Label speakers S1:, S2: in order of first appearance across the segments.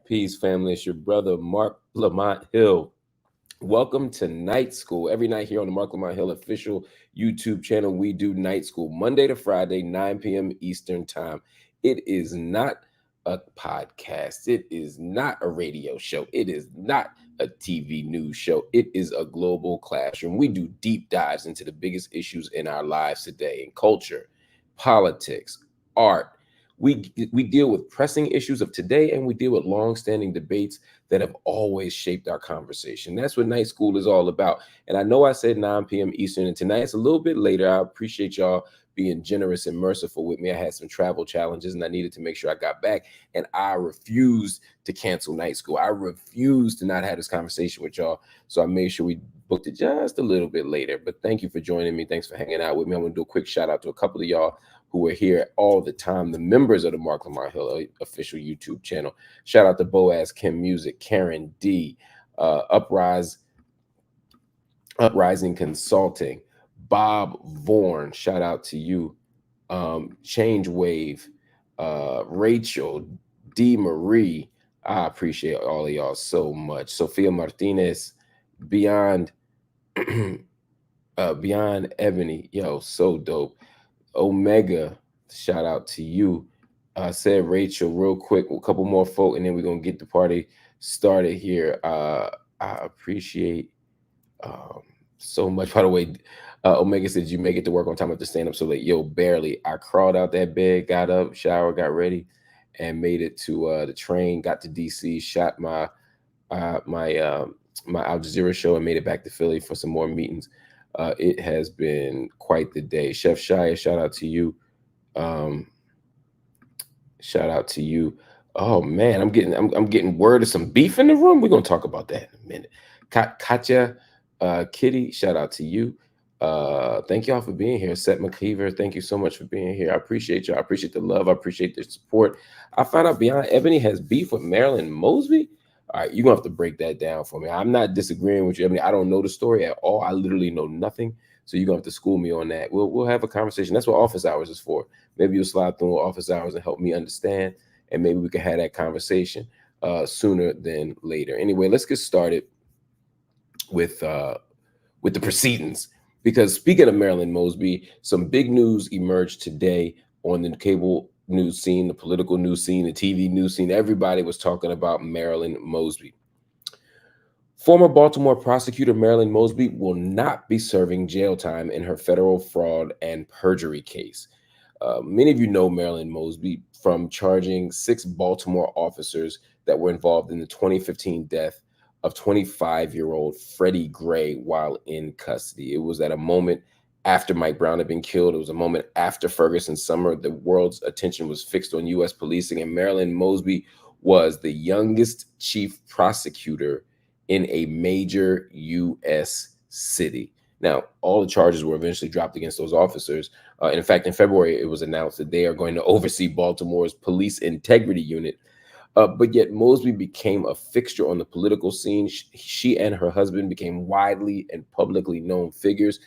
S1: Peace, family. It's your brother, Marc Lamont Hill. Welcome to Night School. Every night here on the Marc Lamont Hill official YouTube channel, we do Night School Monday to Friday, 9 p.m. Eastern Time. It is not a podcast. It is not a radio show. It is not a TV news show. It is a global classroom. We do deep dives into the biggest issues in our lives today in culture, politics, art. We deal with pressing issues of today, and we deal with long-standing debates that have always shaped our conversation. That's what Night School is all about. And I know I said 9 p.m. Eastern, and tonight it's a little bit later. I appreciate y'all being generous and merciful with me. I had some travel challenges, and I needed to make sure I got back. And I refused to cancel Night School. I refused to not have this conversation with y'all. So I made sure we booked it just a little bit later. But thank you for joining me. Thanks for hanging out with me. I'm going to do a quick shout out to a couple of y'all who are here all the time, the members of the Marc Lamont Hill official YouTube channel. Shout out to Boaz Kim Music, Karen D, Uprising Consulting, Bob Vaughan, shout out to you, Change Wave, Rachel, D. Marie, I appreciate all of y'all so much. Sophia Martinez, Beyond Beyond Ebony, yo, so dope. Omega, shout out to you. Said Rachel, real quick, a couple more folk, and then we're gonna get the party started here. I appreciate so much. By the way, Omega said, "Did you make it to work on time after stand up so late?" Yo, barely. I crawled out that bed, got up, shower, got ready, and made it to the train. Got to DC, shot my Al Jazeera show, and made it back to Philly for some more meetings. It has been quite the day. Chef Shia, shout out to you. Shout out to you. Oh man, I'm getting word of some beef in the room. We're gonna talk about that in a minute. Katya, Kitty, shout out to you. Thank y'all for being here. Seth McKeever, thank you so much for being here. I appreciate y'all. I appreciate the love. I appreciate the support. I found out Beyond Ebony has beef with Marilyn Mosby. All right, you're gonna have to break that down for me. I'm not disagreeing with you. I mean, I don't know the story at all. I literally know nothing. So you're gonna have to school me on that. We'll have a conversation. That's what office hours is for. Maybe you'll slide through office hours and help me understand, and maybe we can have that conversation sooner than later. Anyway, let's get started with the proceedings. Because speaking of Marilyn Mosby, some big news emerged today on the cable news scene, the political news scene, the TV news scene. Everybody was talking about Marilyn Mosby. Former Baltimore prosecutor Marilyn Mosby will not be serving jail time in her federal fraud and perjury case. Many of you know Marilyn Mosby from charging 6 Baltimore officers that were involved in the 2015 death of 25-year-old Freddie Gray while in custody. It was at a moment after Mike Brown had been killed. It was a moment after Ferguson Summer. The world's attention was fixed on U.S. policing, and Marilyn Mosby was the youngest chief prosecutor in a major U.S. city. Now, all the charges were eventually dropped against those officers. In fact, in February, it was announced that they are going to oversee Baltimore's police integrity unit. But yet Mosby became a fixture on the political scene. She and her husband became widely and publicly known figures.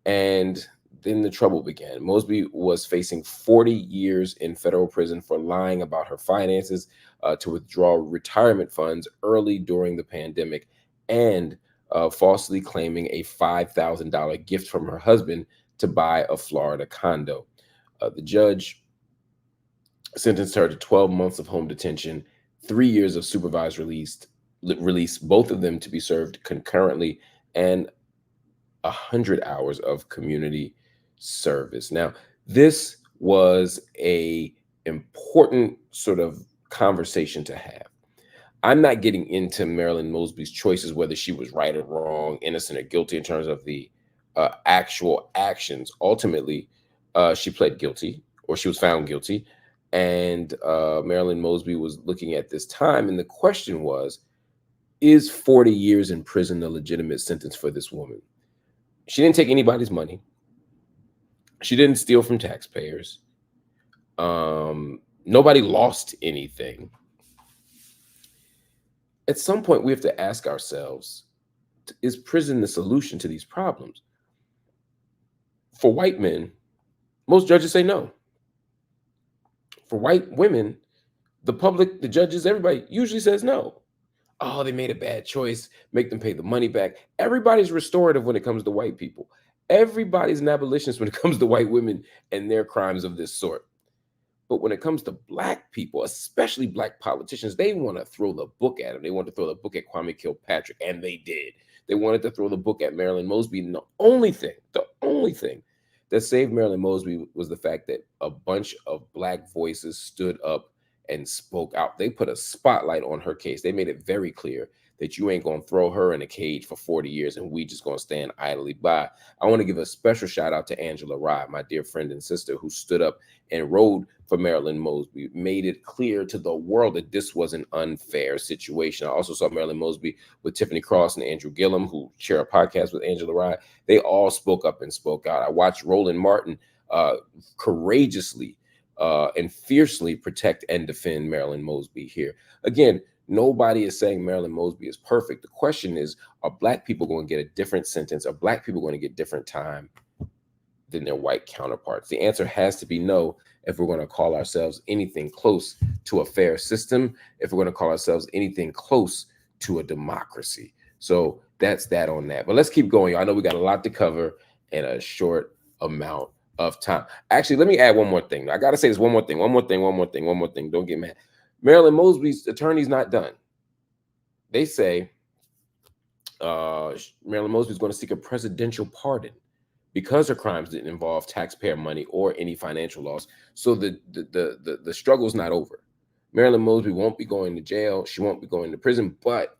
S1: And then the trouble began. Mosby was facing 40 years in federal prison for lying about her finances to withdraw retirement funds early during the pandemic, and falsely claiming a $5,000 gift from her husband to buy a Florida condo. The judge sentenced her to 12 months of home detention, 3 years of supervised release, both of them to be served concurrently, and 100 hours of community service. Now, this was a important sort of conversation to have. I'm not getting into Marilyn Mosby's choices, whether she was right or wrong, innocent or guilty in terms of the actual actions. Ultimately, she pled guilty, or she was found guilty. And Marilyn Mosby was looking at this time, and the question was, is 40 years in prison a legitimate sentence for this woman? She didn't take anybody's money. She didn't steal from taxpayers. Nobody lost anything. At some point, we have to ask ourselves, is prison the solution to these problems? For white men, most judges say no. For white women, The public, the judges, everybody usually says no. Oh, they made a bad choice, make them pay the money back. Everybody's restorative when it comes to white people. Everybody's an abolitionist when it comes to white women and their crimes of this sort. But when it comes to black people, especially black politicians, they want to throw the book at them. They want to throw the book at Kwame Kilpatrick, and they did. They wanted to throw the book at Marilyn Mosby. And the only thing that saved Marilyn Mosby was the fact that a bunch of black voices stood up and spoke out. They put a spotlight on her case. They made it very clear that you ain't going to throw her in a cage for 40 years and we just going to stand idly by. I want to give a special shout out to Angela Rye, my dear friend and sister, who stood up and rode for Marilyn Mosby, made it clear to the world that this was an unfair situation. I also saw Marilyn Mosby with Tiffany Cross and Andrew Gillum, who share a podcast with Angela Rye. They all spoke up and spoke out. I watched Roland Martin courageously and fiercely protect and defend Marilyn Mosby here. Again, nobody is saying Marilyn Mosby is perfect. The question is, are black people going to get a different sentence? Are black people going to get different time than their white counterparts? The answer has to be no if we're going to call ourselves anything close to a fair system, if we're going to call ourselves anything close to a democracy. So that's that on that. But let's keep going. I know we got a lot to cover in a short amount of time. Actually, let me add one more thing. I got to say this one more thing. Don't get mad. Marilyn Mosby's attorney's not done. They say Marilyn Mosby is going to seek a presidential pardon because her crimes didn't involve taxpayer money or any financial loss. So the struggle's not over. Marilyn Mosby won't be going to jail. She won't be going to prison, but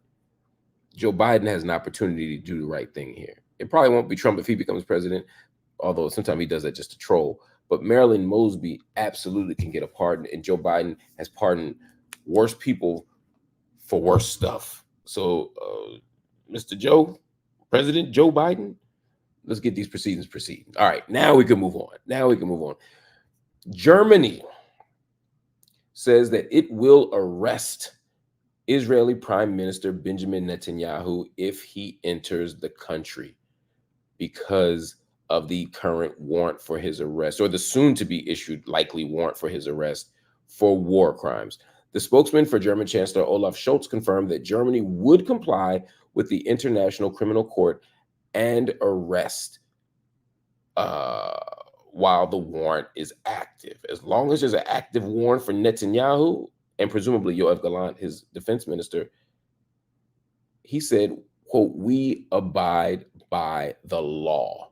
S1: Joe Biden has an opportunity to do the right thing here. It probably won't be Trump if he becomes president, although sometimes he does that just to troll. But Marilyn Mosby absolutely can get a pardon, and Joe Biden has pardoned worse people for worse stuff. So, Mr. President Joe Biden, let's get these proceedings proceeding. All right, now we can move on. Germany says that it will arrest Israeli Prime Minister Benjamin Netanyahu if he enters the country because of the current warrant for his arrest, or the soon-to-be issued likely warrant for his arrest for war crimes. The spokesman for German Chancellor Olaf Scholz confirmed that Germany would comply with the International Criminal Court and arrest while the warrant is active. As long as there's an active warrant for Netanyahu and presumably Yoav Gallant, his defense minister, he said, quote, "We abide by the law."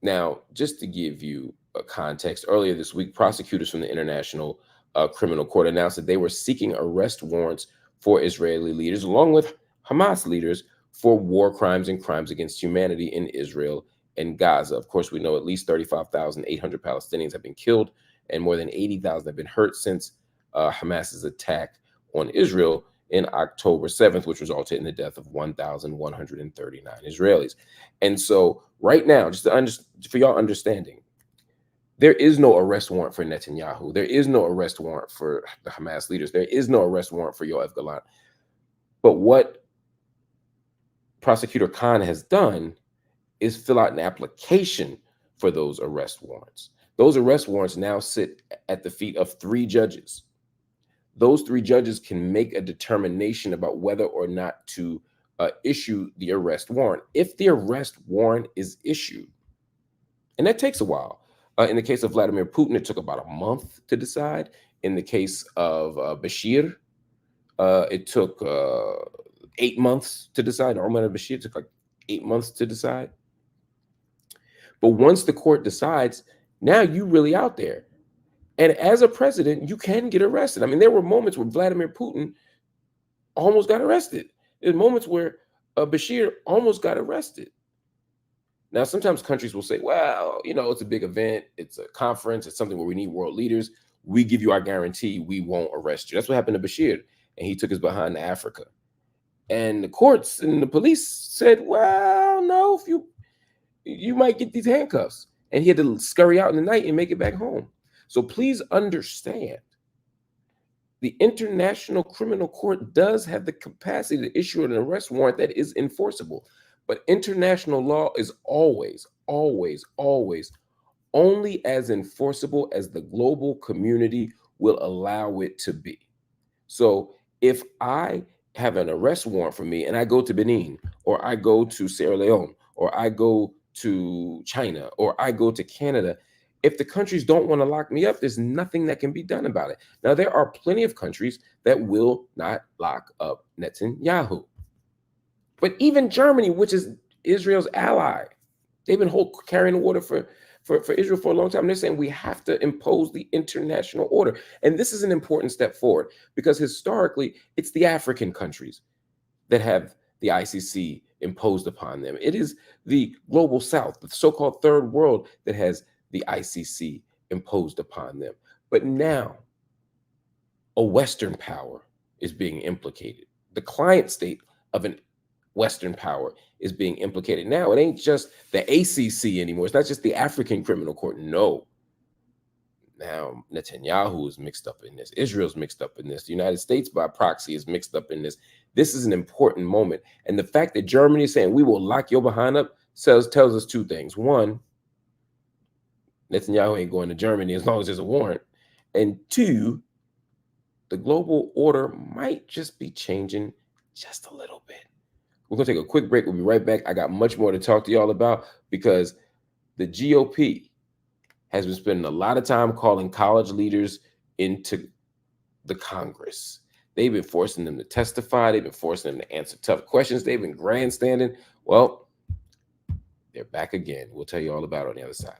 S1: Now, just to give you a context, earlier this week, prosecutors from the International Criminal Court announced that they were seeking arrest warrants for Israeli leaders, along with Hamas leaders, for war crimes and crimes against humanity in Israel and Gaza. Of course, we know at least 35,800 Palestinians have been killed and more than 80,000 have been hurt since Hamas's attack on Israel in October 7th, which resulted in the death of 1,139 Israelis. And so right now, just for y'all understanding, there is no arrest warrant for Netanyahu. There is no arrest warrant for the Hamas leaders. There is no arrest warrant for Yoav Gallant. But what Prosecutor Khan has done is fill out an application for those arrest warrants. Those arrest warrants now sit at the feet of 3 judges. Those 3 judges can make a determination about whether or not to issue the arrest warrant. If the arrest warrant is issued, and that takes a while. In the case of Vladimir Putin, it took about a month to decide. In the case of Bashir, it took 8 months to decide. Omar al-Bashir took like 8 months to decide. But once the court decides, now you really out there. And as a president, you can get arrested. I mean, there were moments where Vladimir Putin almost got arrested. There's moments where Bashir almost got arrested. Now, sometimes countries will say, well, you know, it's a big event. It's a conference. It's something where we need world leaders. We give you our guarantee we won't arrest you. That's what happened to Bashir. And he took his behind to Africa. And the courts and the police said, well, no, if you might get these handcuffs. And he had to scurry out in the night and make it back home. So please understand, the International Criminal Court does have the capacity to issue an arrest warrant that is enforceable. But international law is always, always, always only as enforceable as the global community will allow it to be. So if I have an arrest warrant for me and I go to Benin or I go to Sierra Leone or I go to China or I go to Canada, if the countries don't want to lock me up, there's nothing that can be done about it. Now, there are plenty of countries that will not lock up Netanyahu. But even Germany, which is Israel's ally, they've been carrying the water for Israel for a long time. They're saying we have to impose the international order. And this is an important step forward because historically, it's the African countries that have the ICC imposed upon them. It is the global south, the so-called third world, that has the ICC imposed upon them. But now a Western power is being implicated. The client state of an Western power is being implicated. Now, it ain't just the ACC anymore. It's not just the African Criminal Court. No. Now, Netanyahu is mixed up in this. Israel's mixed up in this. The United States, by proxy, is mixed up in this. This is an important moment. And the fact that Germany is saying we will lock your behind up tells us two things. One, Netanyahu ain't going to Germany as long as there's a warrant. And two, the global order might just be changing just a little bit. We're going to take a quick break. We'll be right back. I got much more to talk to y'all about because the GOP has been spending a lot of time calling college leaders into the Congress. They've been forcing them to testify. They've been forcing them to answer tough questions. They've been grandstanding. Well, they're back again. We'll tell you all about it on the other side.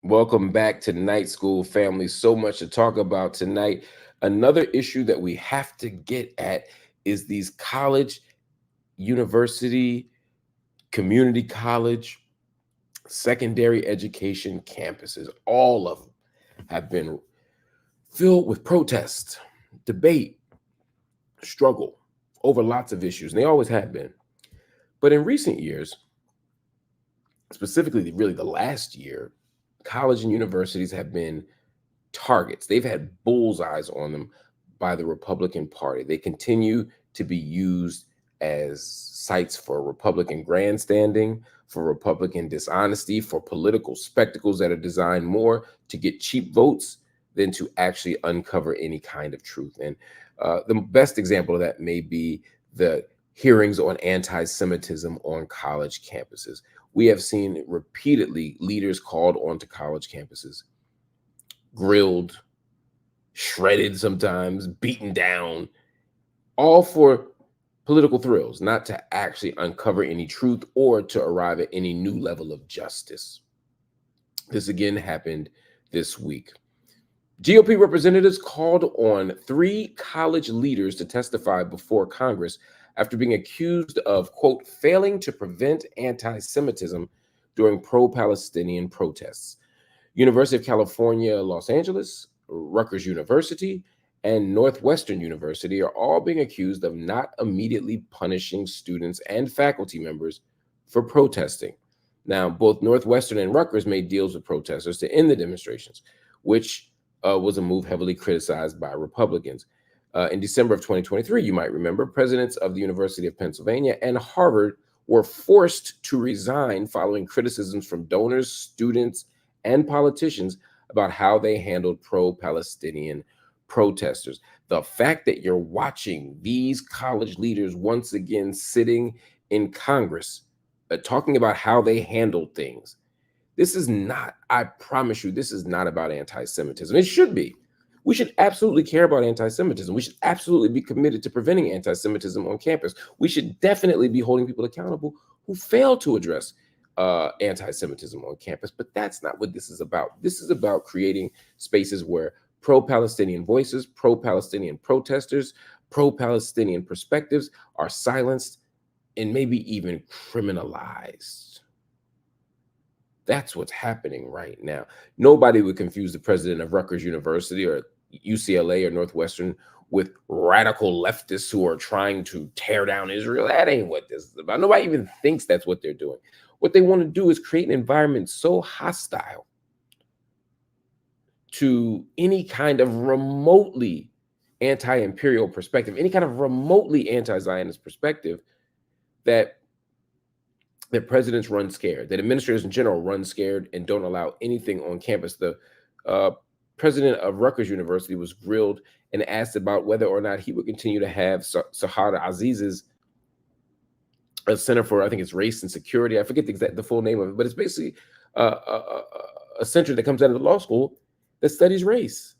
S1: Welcome back to Night School, family. So much to talk about tonight. Another issue that we have to get at is these college, university, community college, secondary education campuses. All of them have been filled with protest, debate, struggle over lots of issues, and they always have been. But in recent years, specifically really the last year, college and universities have been targets. They've had bullseyes on them by the Republican Party. They continue to be used as sites for Republican grandstanding, for Republican dishonesty, for political spectacles that are designed more to get cheap votes than to actually uncover any kind of truth. And the best example of that may be the hearings on anti-Semitism on college campuses. We have seen repeatedly leaders called onto college campuses, grilled, shredded sometimes, beaten down, all for political thrills, not to actually uncover any truth or to arrive at any new level of justice. This again happened this week. GOP representatives called on 3 college leaders to testify before Congress after being accused of, quote, failing to prevent anti-Semitism during pro-Palestinian protests. University of California, Los Angeles, Rutgers University, and Northwestern University are all being accused of not immediately punishing students and faculty members for protesting. Now, both Northwestern and Rutgers made deals with protesters to end the demonstrations, which was a move heavily criticized by Republicans. In December of 2023, you might remember, presidents of the University of Pennsylvania and Harvard were forced to resign following criticisms from donors, students, and politicians about how they handled pro-Palestinian protesters. The fact that you're watching these college leaders once again sitting in Congress talking about how they handled things, this is not, I promise you, this is not about anti-Semitism. It should be. We should absolutely care about anti-Semitism. We should absolutely be committed to preventing anti-Semitism on campus. We should definitely be holding people accountable who fail to address anti-Semitism on campus. But that's not what this is about. This is about creating spaces where pro-Palestinian voices, pro-Palestinian protesters, pro-Palestinian perspectives are silenced and maybe even criminalized. That's what's happening right now. Nobody would confuse the president of Rutgers University or UCLA or Northwestern with radical leftists who are trying to tear down Israel. That ain't what this is about. Nobody even thinks that's what they're doing. What they want to do is create an environment so hostile to any kind of remotely anti-imperial perspective, any kind of remotely anti-Zionist perspective, that presidents run scared, that administrators in general run scared and don't allow anything on campus. The President of Rutgers University was grilled and asked about whether or not he would continue to have Sahar Aziz's Center for, I think it's Race and Security. I forget the full name of it, but it's basically a center that comes out of the law school that studies race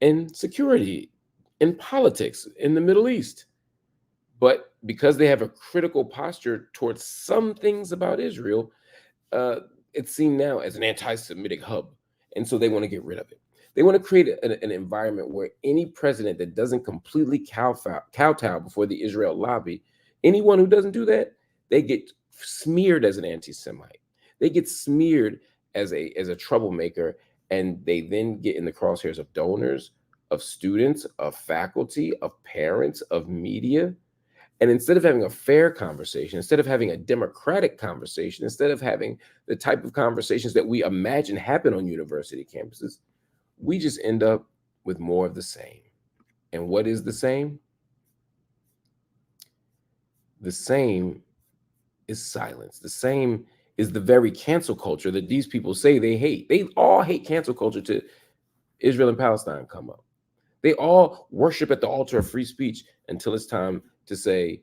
S1: and security and politics in the Middle East. But because they have a critical posture towards some things about Israel, it's seen now as an anti-Semitic hub. And so they want to get rid of it. They want to create an environment where any president that doesn't completely kowtow before the Israel lobby, anyone who doesn't do that, they get smeared as an anti-Semite. They get smeared as a troublemaker, and they then get in the crosshairs of donors, of students, of faculty, of parents, of media. And instead of having a fair conversation, instead of having a democratic conversation, instead of having the type of conversations that we imagine happen on university campuses, we just end up with more of the same. And what is the same? The same is silence. The same is the very cancel culture that these people say they hate. They all hate cancel culture till Israel and Palestine come up. They all worship at the altar of free speech until it's time to say,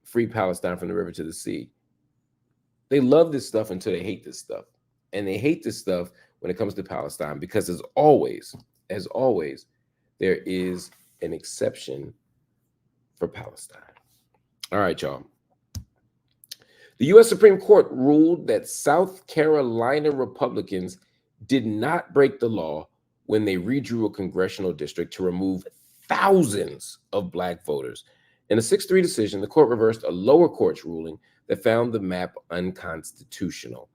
S1: free Palestine from the river to the sea. They love this stuff until they hate this stuff. And they hate this stuff when it comes to Palestine, because as always, there is an exception for Palestine. All right, y'all. The U.S. Supreme Court ruled that South Carolina Republicans did not break the law when they redrew a congressional district to remove thousands of Black voters. In a 6-3 decision, the court reversed a lower court's ruling that found the map unconstitutional.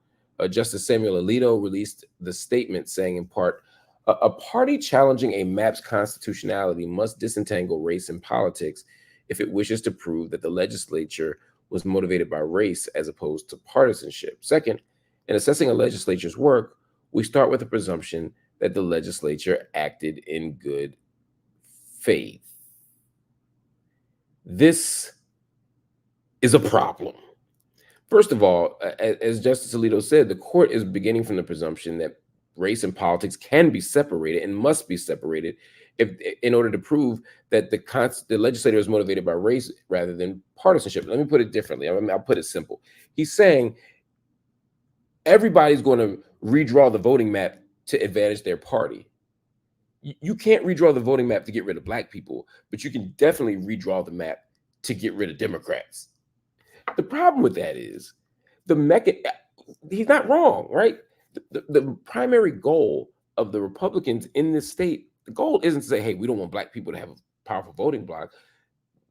S1: Justice Samuel Alito released the statement saying, in part, a party challenging a map's constitutionality must disentangle race and politics if it wishes to prove that the legislature was motivated by race as opposed to partisanship. Second, in assessing a legislature's work, we start with the presumption that the legislature acted in good faith. This is a problem. First of all, as Justice Alito said, the court is beginning from the presumption that race and politics can be separated and must be separated in order to prove that the legislator is motivated by race rather than partisanship. Let me put it differently. I'll put it simple. He's saying everybody's going to redraw the voting map to advantage their party. You can't redraw the voting map to get rid of Black people, but you can definitely redraw the map to get rid of Democrats. The problem with that is he's not wrong, right? The primary goal of the Republicans in this state, the goal isn't to say, hey, we don't want Black people to have a powerful voting bloc.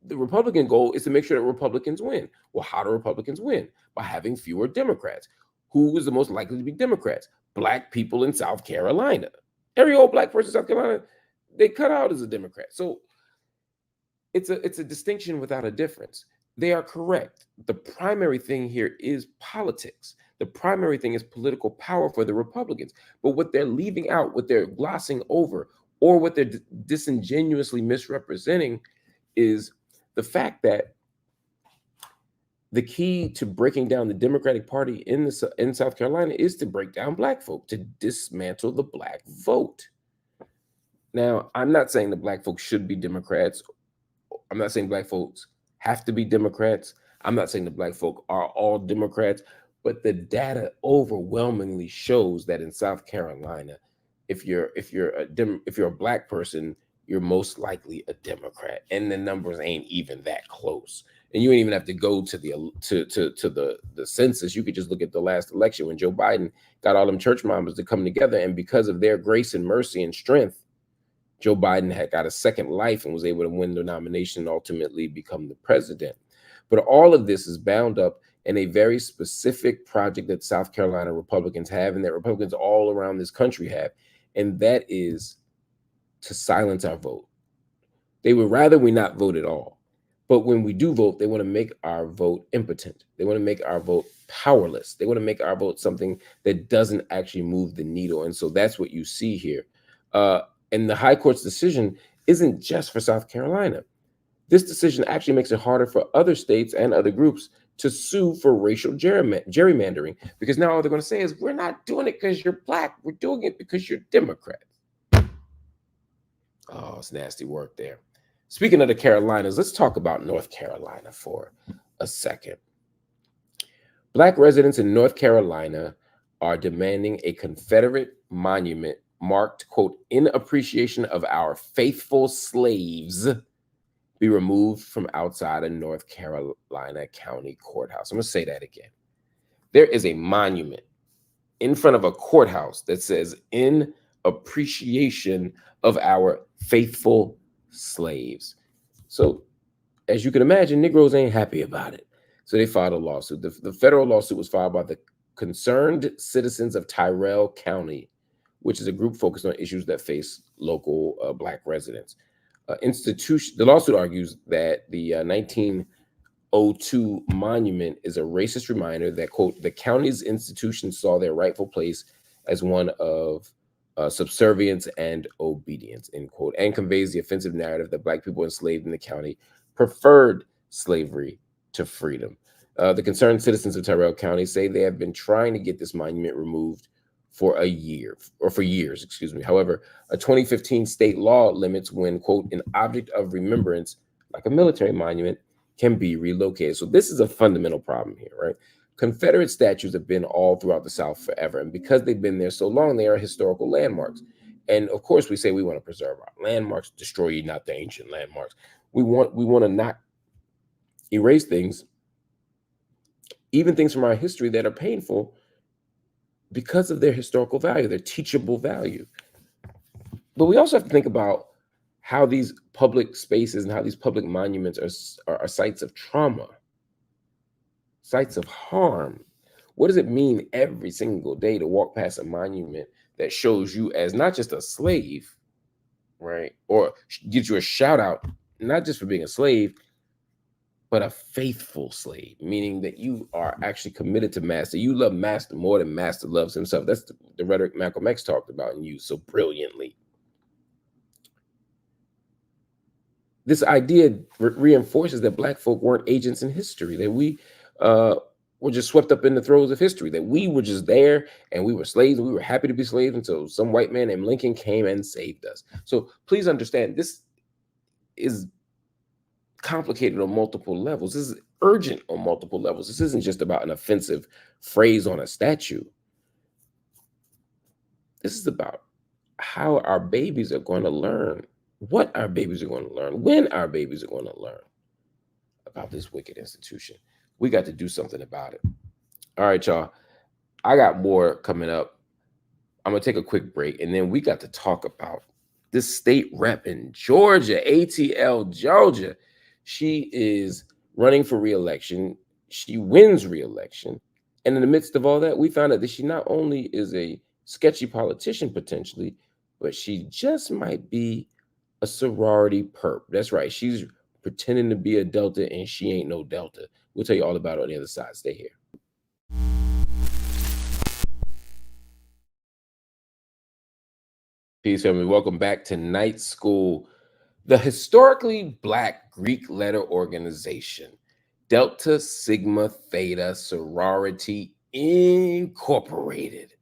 S1: The Republican goal is to make sure that Republicans win. Well, how do Republicans win? By having fewer Democrats. Who is the most likely to be Democrats? Black people in South Carolina. Every old Black person in South Carolina, they cut out as a Democrat. So it's a distinction without a difference. They are correct. The primary thing here is politics. The primary thing is political power for the Republicans. But what they're leaving out, what they're glossing over, or what they're disingenuously misrepresenting is the fact that the key to breaking down the Democratic Party in South Carolina is to break down Black folk, to dismantle the Black vote. Now, I'm not saying the Black folks should be Democrats. I'm not saying Black folks have to be Democrats. I'm not saying the Black folk are all Democrats, but the data overwhelmingly shows that in South Carolina, if you're a Black person, you're most likely a Democrat, and the numbers ain't even that close. And you ain't even have to go to the census. You could just look at the last election when Joe Biden got all them church mamas to come together, and because of their grace and mercy and strength, Joe Biden had got a second life and was able to win the nomination and ultimately become the president. But all of this is bound up in a very specific project that South Carolina Republicans have, and that Republicans all around this country have, and that is to silence our vote. They would rather we not vote at all. But when we do vote, they want to make our vote impotent. They want to make our vote powerless. They want to make our vote something that doesn't actually move the needle. And so that's what you see here. And the high court's decision isn't just for South Carolina. This decision actually makes it harder for other states and other groups to sue for racial gerrymandering, because now all they're going to say is, we're not doing it because you're black, we're doing it because you're Democrat. Oh, it's nasty work there. Speaking of the Carolinas, let's talk about North Carolina for a second. Black residents in North Carolina are demanding a Confederate monument marked, quote, in appreciation of our faithful slaves, be removed from outside a North Carolina County courthouse. I'm going to say that again. There is a monument in front of a courthouse that says, in appreciation of our faithful slaves. So, as you can imagine, Negroes ain't happy about it. So they filed a lawsuit. The federal lawsuit was filed by the Concerned Citizens of Tyrrell County, which is a group focused on issues that face local Black residents. The lawsuit argues that the 1902 monument is a racist reminder that, quote, the county's institutions saw their rightful place as one of subservience and obedience, end quote, and conveys the offensive narrative that Black people enslaved in the county preferred slavery to freedom. The Concerned Citizens of Tyrrell County say they have been trying to get this monument removed for years, excuse me. However, a 2015 state law limits when, quote, an object of remembrance, like a military monument, can be relocated. So this is a fundamental problem here, right? Confederate statues have been all throughout the South forever. And because they've been there so long, they are historical landmarks. And of course, we say we want to preserve our landmarks, destroy ye not the ancient landmarks. We want to not erase things, even things from our history that are painful, because of their historical value, their teachable value. But we also have to think about how these public spaces and how these public monuments are sites of trauma, sites of harm. What does it mean every single day to walk past a monument that shows you as not just a slave, right? Or gives you a shout out, not just for being a slave, but a faithful slave, meaning that you are actually committed to master. You love master more than master loves himself. That's the rhetoric Malcolm X talked about and used so brilliantly. This idea reinforces that Black folk weren't agents in history, that we were just swept up in the throes of history, that we were just there and we were slaves and we were happy to be slaves until some white man named Lincoln came and saved us. So please understand, this is complicated on multiple levels. This is urgent on multiple levels. This isn't just about an offensive phrase on a statue. This is about how our babies are going to learn, what our babies are going to learn, when our babies are going to learn about this wicked institution. We got to do something about it. All right, y'all. I got more coming up. I'm going to take a quick break, and then we got to talk about this state rep in Georgia, ATL, Georgia. She is running for re-election. She wins re-election. And in the midst of all that, we found out that she not only is a sketchy politician potentially, but she just might be a sorority perp. That's right. She's pretending to be a Delta and she ain't no Delta. We'll tell you all about it on the other side. Stay here. Peace, family. Welcome back to Night School. The historically Black Greek letter organization, Delta Sigma Theta Sorority Incorporated.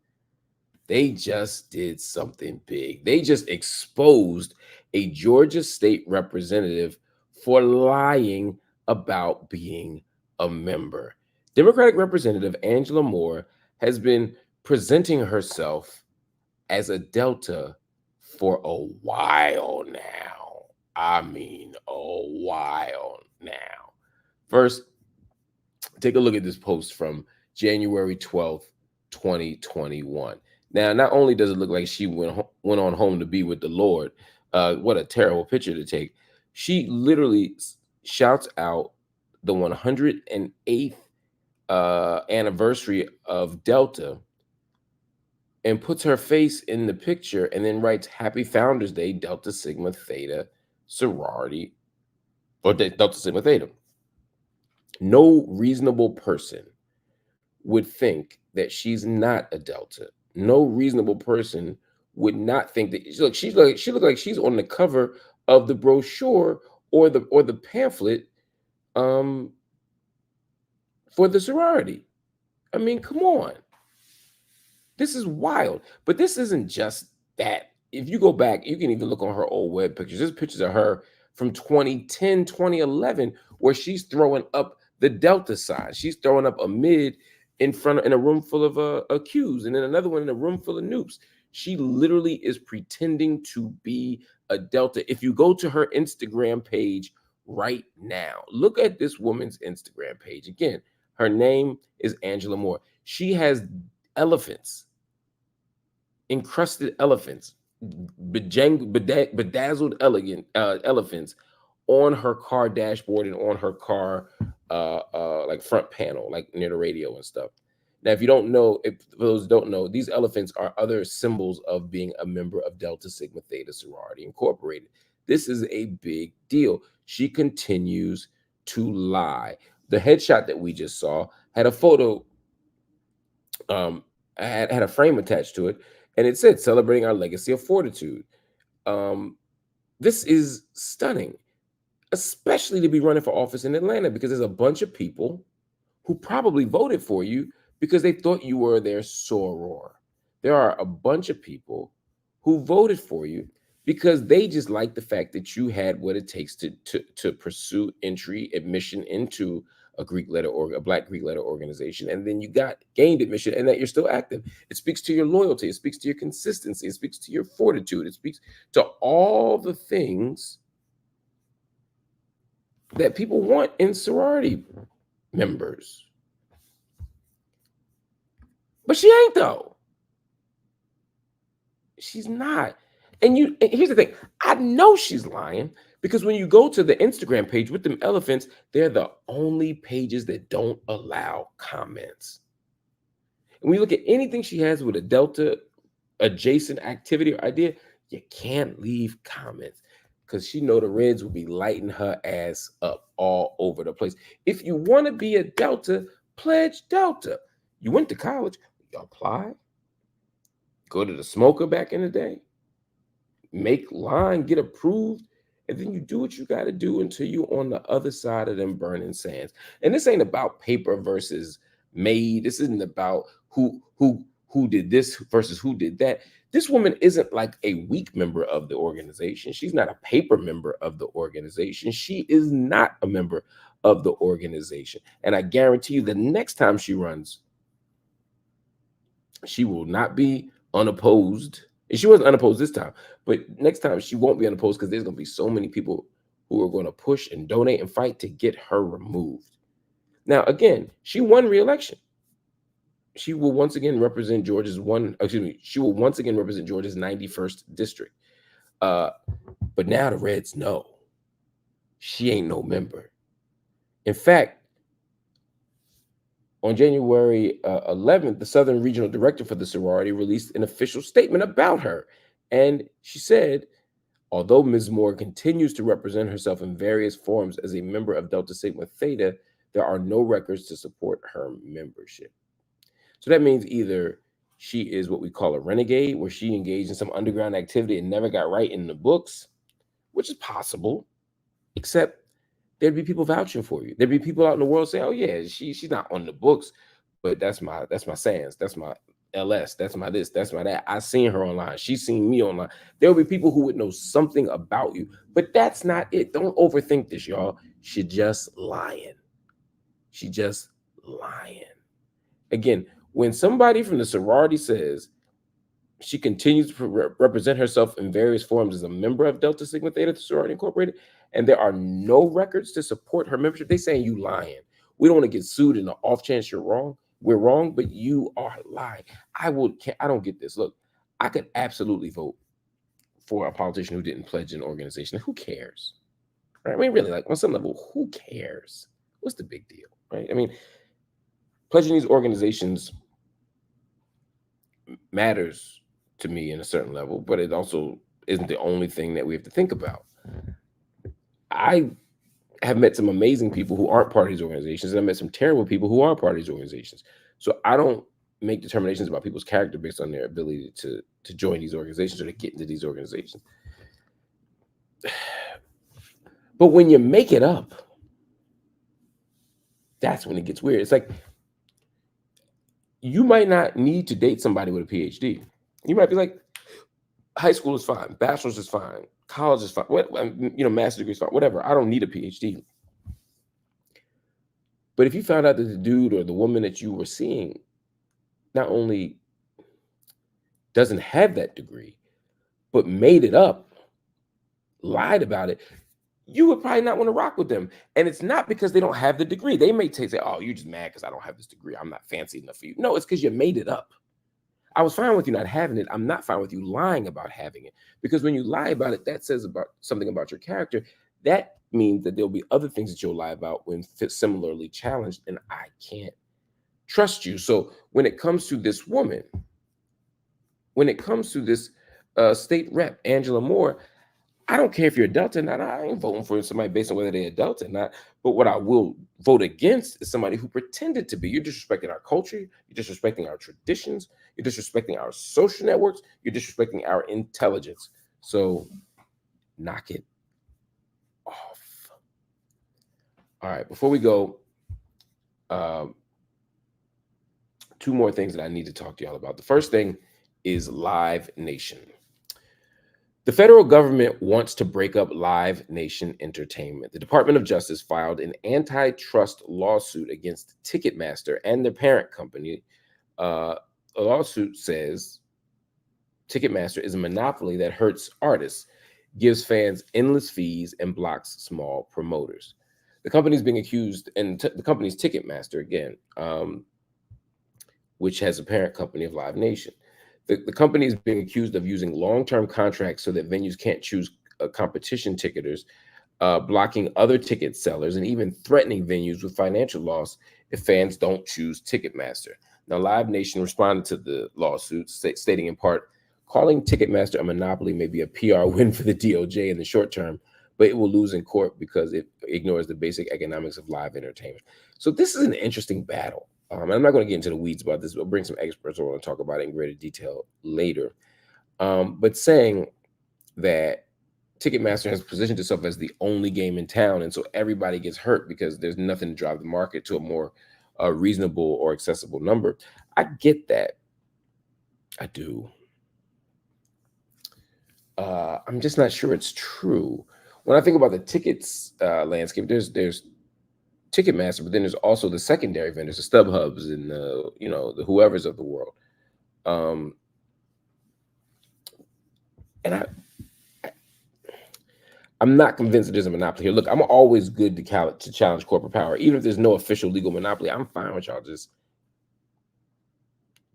S1: They just did something big. They just exposed a Georgia state representative for lying about being a member. Democratic Representative Angela Moore has been presenting herself as a Delta for a while now. I mean, a while now. First, take a look at this post from January 12th, 2021. Now, not only does it look like she went on home to be with the Lord, what a terrible picture to take. She literally shouts out the 108th anniversary of Delta and puts her face in the picture and then writes Happy Founders Day, Delta Sigma Theta Sorority, or Delta Sigma Theta. No reasonable person would think that she's not a Delta. No reasonable person would not think that she looked like she's on the cover of the brochure or the pamphlet for the sorority. I mean, come on. This is wild. But this isn't just that. If you go back, you can even look on her old web pictures. There's pictures of her from 2010, 2011, where she's throwing up the Delta sign. She's throwing up a mid in front of in a room full of Qs, and then another one in a room full of noops. She literally is pretending to be a Delta. If you go to her Instagram page right now, look at this woman's Instagram page. Again, her name is Angela Moore. She has elephants, encrusted elephants, bedazzled elegant elephants on her car dashboard and on her car like front panel, like near the radio and stuff. Now, if you don't know, if those who don't know, these elephants are other symbols of being a member of Delta Sigma Theta Sorority Incorporated. This is a big deal. She continues to lie. The headshot that we just saw had a photo, had a frame attached to it, and it said celebrating our legacy of fortitude. This is stunning, especially to be running for office in Atlanta, because there's a bunch of people who probably voted for you because they thought you were their soror. There are a bunch of people who voted for you because they just like the fact that you had what it takes to pursue entry, admission into a Greek letter or a Black Greek letter organization, and then you gained admission, and that you're still active. It speaks to your loyalty. It speaks to your consistency. It speaks to your fortitude. It speaks to all the things that people want in sorority members. But she ain't, though. She's not. And here's the thing. I know she's lying because when you go to the Instagram page with them elephants, they're the only pages that don't allow comments. And when you look at anything she has with a Delta adjacent activity or idea, you can't leave comments because she know the Reds will be lighting her ass up all over the place. If you want to be a Delta, pledge Delta. You went to college, you apply, go to the smoker back in the day, make line, get approved, and then you do what you got to do until you're on the other side of them burning sands. And this ain't about paper versus made. This isn't about who did this versus who did that. This woman isn't like a weak member of the organization. She's not a paper member of the organization. She is not a member of the organization. And I guarantee you the next time she runs, she will not be unopposed. And she wasn't unopposed this time, but next time she won't be unopposed because there's going to be so many people who are going to push and donate and fight to get her removed. Now, again, she won re-election. She will once again represent Georgia's she will once again represent Georgia's 91st district. But now the Reds know she ain't no member. In fact, on January 11th, the Southern Regional Director for the sorority released an official statement about her. And she said, although Ms. Moore continues to represent herself in various forms as a member of Delta Sigma Theta, there are no records to support her membership. So that means either she is what we call a renegade, where she engaged in some underground activity and never got right in the books, which is possible, except there'd be people vouching for you. There'd be people out in the world saying, "Oh yeah, she's not on the books, but that's my Sans, that's my LS, that's my this, that's my that. I seen her online. She's seen me online." There will be people who would know something about you, but that's not it. Don't overthink this, y'all. She just lying. She just lying. Again, when somebody from the sorority says she continues to represent herself in various forms as a member of Delta Sigma Theta Sorority Incorporated, and there are no records to support her membership, they saying you lying. We don't want to get sued in the off chance you're wrong. We're wrong, but you are lying. I don't get this. Look, I could absolutely vote for a politician who didn't pledge an organization. Who cares? Right? I mean, really, like on some level, who cares? What's the big deal? Right? I mean, pledging these organizations matters to me in a certain level, but it also isn't the only thing that we have to think about. I have met some amazing people who aren't part of these organizations, and I met some terrible people who are part of these organizations. So I don't make determinations about people's character based on their ability to join these organizations or to get into these organizations. But when you make it up, That's when it gets weird. It's like you might not need to date somebody with a PhD. You might be like, high school is fine, bachelor's is fine, college is fine, what master's degree is fine, whatever. I don't need a PhD. But if you found out that the dude or the woman that you were seeing not only doesn't have that degree, but made it up, lied about it, you would probably not want to rock with them. And it's not because they don't have the degree. They may say, oh, you're just mad because I don't have this degree. I'm not fancy enough for you. No, it's because you made it up. I was fine with you not having it. I'm not fine with you lying about having it. Because when you lie about it, that says about something about your character. That means that there'll be other things that you'll lie about when similarly challenged, and I can't trust you. So when it comes to this woman, when it comes to this state rep, Angela Moore, I don't care if you're adult or not. I ain't voting for somebody based on whether they're adult or not. But what I will vote against is somebody who pretended to be. You're disrespecting our culture. You're disrespecting our traditions. You're disrespecting our social networks. You're disrespecting our intelligence. So knock it off. All right. Before we go, two more things that I need to talk to y'all about. The first thing is Live Nation. The federal government wants to break up Live Nation Entertainment. The Department of Justice filed an antitrust lawsuit against Ticketmaster and their parent company. A lawsuit says Ticketmaster is a monopoly that hurts artists, gives fans endless fees, and blocks small promoters. The company is being accused, and the company's Ticketmaster, again, which has a parent company of Live Nation. The company is being accused of using long-term contracts so that venues can't choose competition ticketers, blocking other ticket sellers, and even threatening venues with financial loss if fans don't choose Ticketmaster. Now, Live Nation responded to the lawsuit, stating in part, calling Ticketmaster a monopoly may be a PR win for the DOJ in the short term, but it will lose in court because it ignores the basic economics of live entertainment. So this is an interesting battle. I'm not going to get into the weeds about this. We'll bring some experts who want to talk about it in greater detail later. But saying that Ticketmaster has positioned itself as the only game in town, and so everybody gets hurt because there's nothing to drive the market to a more reasonable or accessible number. I get that. I do. I'm just not sure it's true. When I think about the tickets landscape, there's Ticketmaster, but then there's also the secondary vendors, the StubHubs and the whoever's of the world. And I'm not convinced that there's a monopoly here. Look, I'm always good to challenge corporate power, even if there's no official legal monopoly. I'm fine with y'all just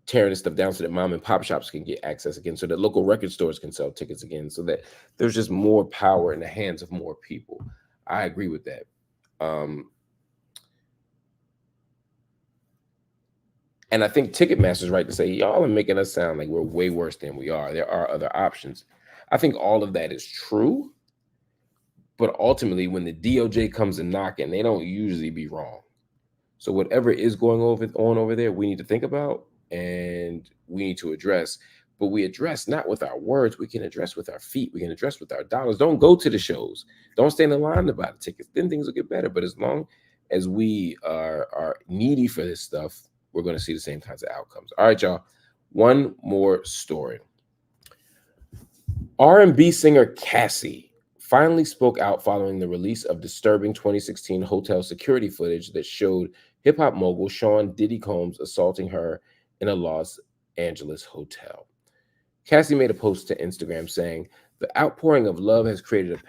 S1: tearing this stuff down so that mom and pop shops can get access again, so that local record stores can sell tickets again, so that there's just more power in the hands of more people. I agree with that. And I think Ticketmaster's right to say, y'all are making us sound like we're way worse than we are. There are other options. I think all of that is true. But ultimately, when the DOJ comes and knocking, they don't usually be wrong. So whatever is going on over there, we need to think about and we need to address. But we address not with our words. We can address with our feet. We can address with our dollars. Don't go to the shows. Don't stand in line to buy the tickets. Then things will get better. But as long as we are needy for this stuff, we're going to see the same kinds of outcomes. All right, y'all. One more story. R&B singer Cassie finally spoke out following the release of disturbing 2016 hotel security footage that showed hip-hop mogul Sean Diddy Combs assaulting her in a Los Angeles hotel. Cassie made a post to Instagram saying, "The outpouring of love has created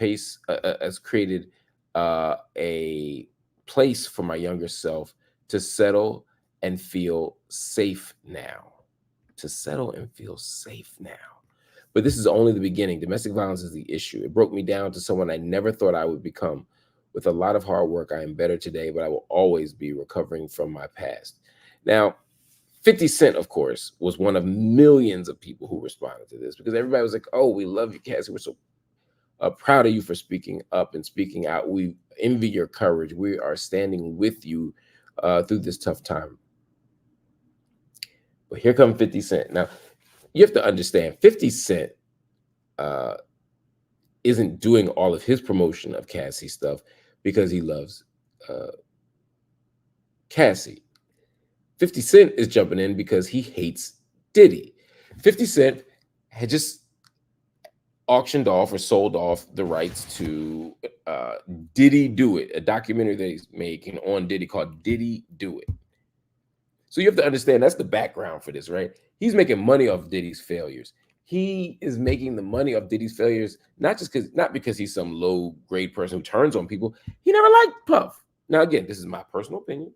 S1: a place for my younger self to settle and feel safe now. To settle and feel safe now. But this is only the beginning. Domestic violence is the issue. It broke me down to someone I never thought I would become. With a lot of hard work, I am better today, but I will always be recovering from my past." Now, 50 Cent, of course, was one of millions of people who responded to this because everybody was like, "Oh, we love you, Cassie. We're so proud of you for speaking up and speaking out. We envy your courage. We are standing with you through this tough time." But here comes 50 Cent. Now, you have to understand, 50 Cent isn't doing all of his promotion of Cassie stuff because he loves Cassie. 50 Cent is jumping in because he hates Diddy. 50 Cent had just auctioned off or sold off the rights to Diddy Do It, a documentary that he's making on Diddy called Diddy Do It. So you have to understand that's the background for this, right? He's making money off Diddy's failures. He is making the money off Diddy's failures, not because he's some low grade person who turns on people. He never liked Puff. Now, again, this is my personal opinion.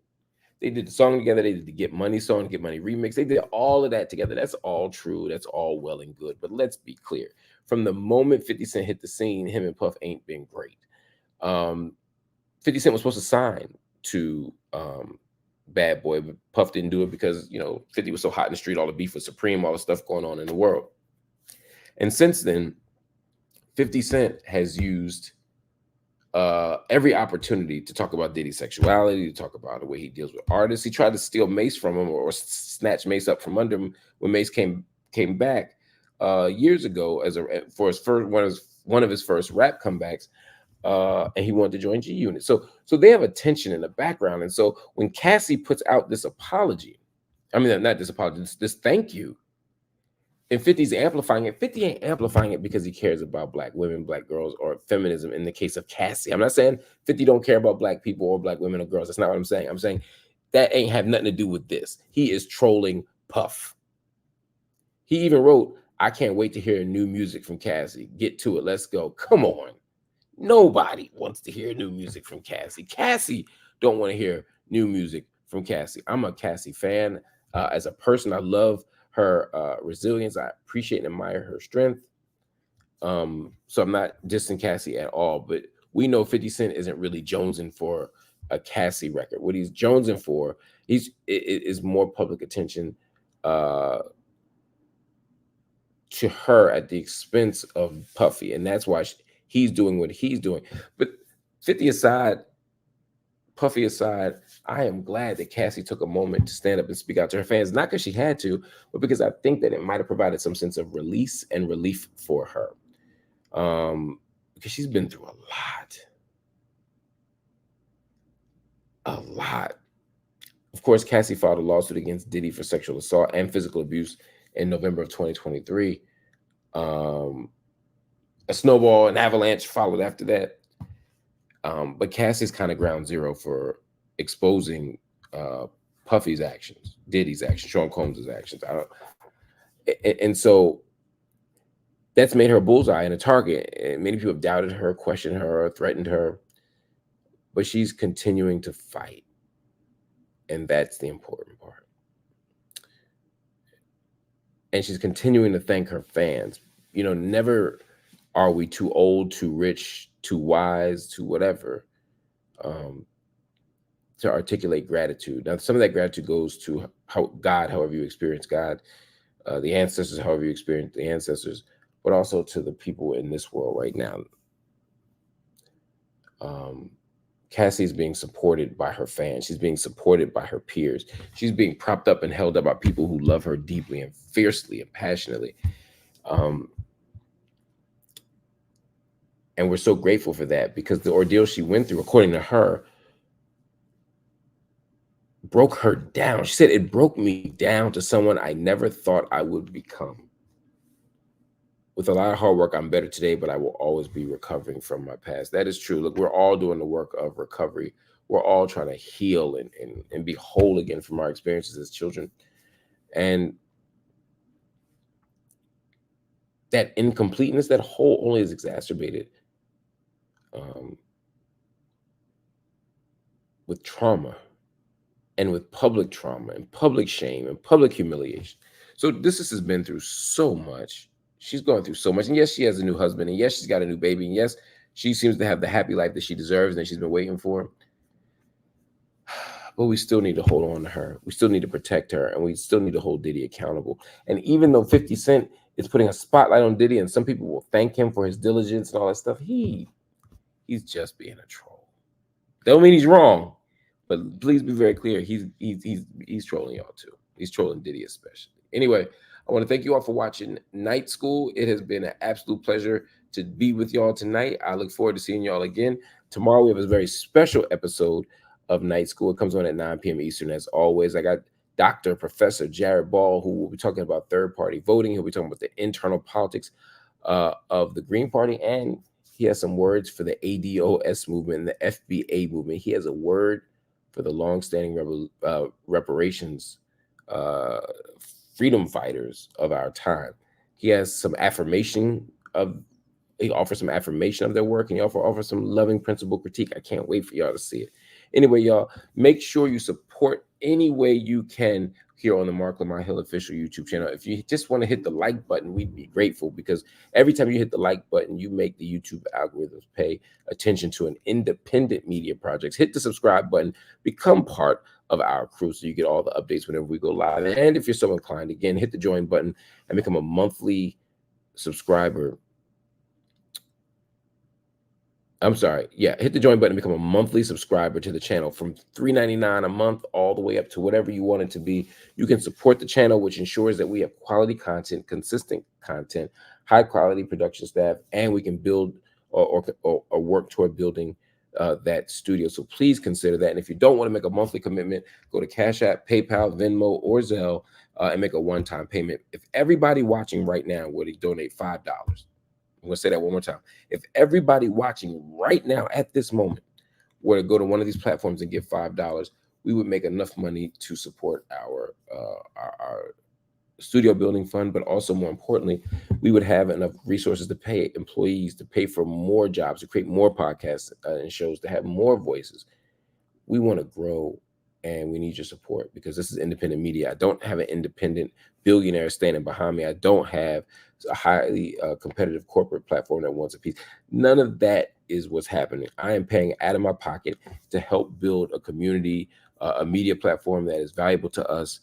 S1: They did the song together. They did the Get Money song, Get Money remix. They did all of that together. That's all true. That's all well and good. But let's be clear. From the moment 50 Cent hit the scene, him and Puff ain't been great. 50 Cent was supposed to sign to Bad Boy, but Puff didn't do it because, 50 was so hot in the street, all the beef with Supreme, all the stuff going on in the world. And since then, 50 Cent has used every opportunity to talk about Diddy's sexuality, to talk about the way he deals with artists. He tried to steal Mace from him or snatch Mace up from under him when Mace came back years ago for his first one of his first rap comebacks, and he wanted to join G Unit. So they have a tension in the background, and so when Cassie puts out this apology, I mean not this apology, this thank you. And 50's amplifying it. 50 ain't amplifying it because he cares about black women, black girls, or feminism in the case of Cassie. I'm not saying 50 don't care about black people or black women or girls. That's not what I'm saying. I'm saying that ain't have nothing to do with this. He is trolling Puff. He even wrote, I can't wait to hear new music from Cassie. Get to it. Let's go. Come on. Nobody wants to hear new music from Cassie. Cassie don't want to hear new music from Cassie. I'm a Cassie fan. As a person, I love her resilience. I appreciate and admire her strength. So I'm not dissing Cassie at all, but we know 50 Cent isn't really jonesing for a Cassie record. What he's jonesing for is more public attention to her at the expense of Puffy, and that's why he's doing what he's doing. But 50 aside, Puffy aside, I am glad that Cassie took a moment to stand up and speak out to her fans, not because she had to, but because I think that it might have provided some sense of release and relief for her. Because she's been through a lot. Of course, Cassie filed a lawsuit against Diddy for sexual assault and physical abuse in November of 2023. A snowball, an avalanche followed after that. But Cassie's kind of ground zero for exposing Puffy's actions, Diddy's actions, Sean Combs' actions. And so that's made her a bullseye and a target. And many people have doubted her, questioned her, threatened her. But she's continuing to fight. And that's the important part. And she's continuing to thank her fans. Never are we too old, too rich, too wise, too whatever, to articulate gratitude. Now, some of that gratitude goes to God, however you experience God, the ancestors, however you experience the ancestors, but also to the people in this world right now. Cassie is being supported by her fans. She's being supported by her peers. She's being propped up and held up by people who love her deeply and fiercely and passionately. And we're so grateful for that, because the ordeal she went through, according to her, broke her down. She said, it broke me down to someone I never thought I would become. With a lot of hard work, I'm better today, but I will always be recovering from my past. That is true. Look, we're all doing the work of recovery. We're all trying to heal and be whole again from our experiences as children. And that incompleteness, that hole only is exacerbated with trauma and with public trauma and public shame and public humiliation. So this has been through so much. She's going through so much. And yes, she has a new husband. And yes, she's got a new baby. And yes, she seems to have the happy life that she deserves and that she's been waiting for. But we still need to hold on to her. We still need to protect her. And we still need to hold Diddy accountable. And even though 50 Cent is putting a spotlight on Diddy, and some people will thank him for his diligence and all that stuff, he's just being a troll. That don't mean he's wrong. But please be very clear. He's trolling y'all too. He's trolling Diddy especially. Anyway, I want to thank you all for watching Night School. It has been an absolute pleasure to be with y'all tonight. I look forward to seeing y'all again. Tomorrow we have a very special episode of Night School. It comes on at 9 p.m. Eastern as always. I got Dr. Professor Jared Ball, who will be talking about third-party voting. He'll be talking about the internal politics of the Green Party, and he has some words for the ADOS movement and the FBA movement. He has a word for the long-standing reparations freedom fighters of our time. He has some affirmation of, he offers some affirmation of their work, and he offers some loving principle critique. I can't wait for y'all to see it. Anyway, y'all, make sure you support any way you can here on the Marc Lamont Hill official YouTube channel. If you just want to hit the like button, we'd be grateful, because every time you hit the like button, you make the YouTube algorithms pay attention to an independent media projects. Hit the subscribe button, become part of our crew so you get all the updates whenever we go live. And if you're so inclined, again, hit the join button and become a monthly subscriber. Hit the join button and become a monthly subscriber to the channel from $3.99 a month all the way up to whatever you want it to be. You can support the channel, which ensures that we have quality content, consistent content, high quality production staff, and we can build or work toward building that studio. So please consider that. And if you don't want to make a monthly commitment, go to Cash App, PayPal, Venmo, or Zelle and make a one-time payment. If everybody watching right now were to donate $5, I'm going to say that one more time. If everybody watching right now at this moment were to go to one of these platforms and give $5, we would make enough money to support our studio building fund, but also more importantly, we would have enough resources to pay employees, to pay for more jobs, to create more podcasts and shows, to have more voices. We want to grow, and we need your support, because this is independent media. I don't have an independent billionaire standing behind me. I don't have a highly competitive corporate platform that wants a piece. None of that is what's happening. I am paying out of my pocket to help build a community, a media platform that is valuable to us,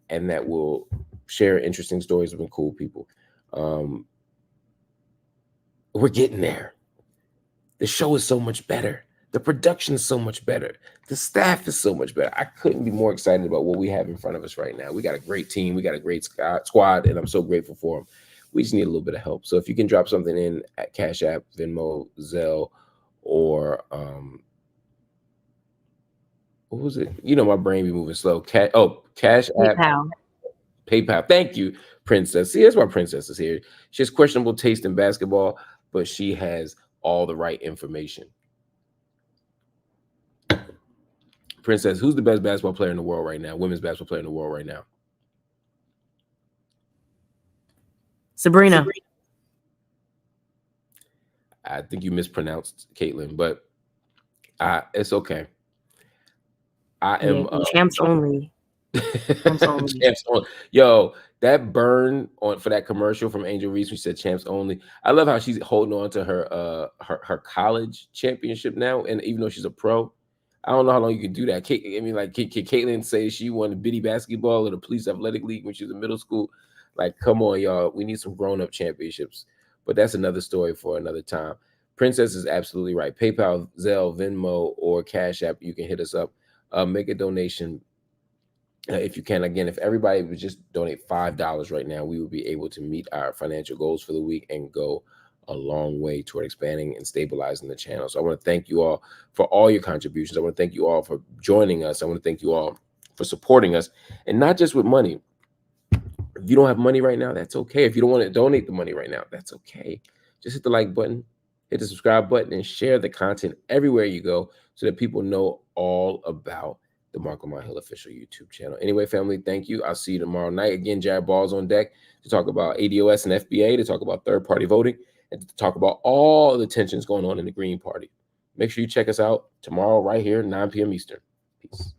S1: and that will share interesting stories with cool people. We're getting there. The show is so much better. The production is so much better. The staff is so much better. I couldn't be more excited about what we have in front of us right now. We got a great team. We got a great squad, and I'm so grateful for them. We just need a little bit of help. So if you can drop something in at Cash App, Venmo, Zelle, or what was it? You know, my brain be moving slow. Cash App, PayPal. Thank you, Princess. See, that's why Princess is here. She has questionable taste in basketball, but she has all the right information. Princess, who's the best basketball player in the world right now? Women's basketball player in the world right now?
S2: Sabrina.
S1: I think you mispronounced Caitlin, but it's okay. I am
S2: champs only.
S1: Champs only. Yo, that burn on for that commercial from Angel Reese, we said champs only. I love how she's holding on to her college championship now, and even though she's a pro, I don't know how long you can do that. I mean, like, can Caitlin say she won the bitty basketball or the police athletic league when she was in middle school? Like, come on, y'all. We need some grown-up championships. But that's another story for another time. Princess is absolutely right. PayPal, Zelle, Venmo, or Cash App, you can hit us up. Make a donation if you can. Again, if everybody would just donate $5 right now, we would be able to meet our financial goals for the week and go a long way toward expanding and stabilizing the channel. So I want to thank you all for all your contributions. I want to thank you all for joining us. I want to thank you all for supporting us, and not just with money. If you don't have money right now, that's okay. If you don't want to donate the money right now, that's okay. Just hit the like button, hit the subscribe button, and share the content everywhere you go so that people know all about the Marc Lamont Hill official YouTube channel. Anyway, family, thank you. I'll see you tomorrow night. Again, Jared Ball's on deck to talk about ADOS and FBA, to talk about third-party voting, and to talk about all the tensions going on in the Green Party. Make sure you check us out tomorrow right here, 9 p.m. Eastern. Peace.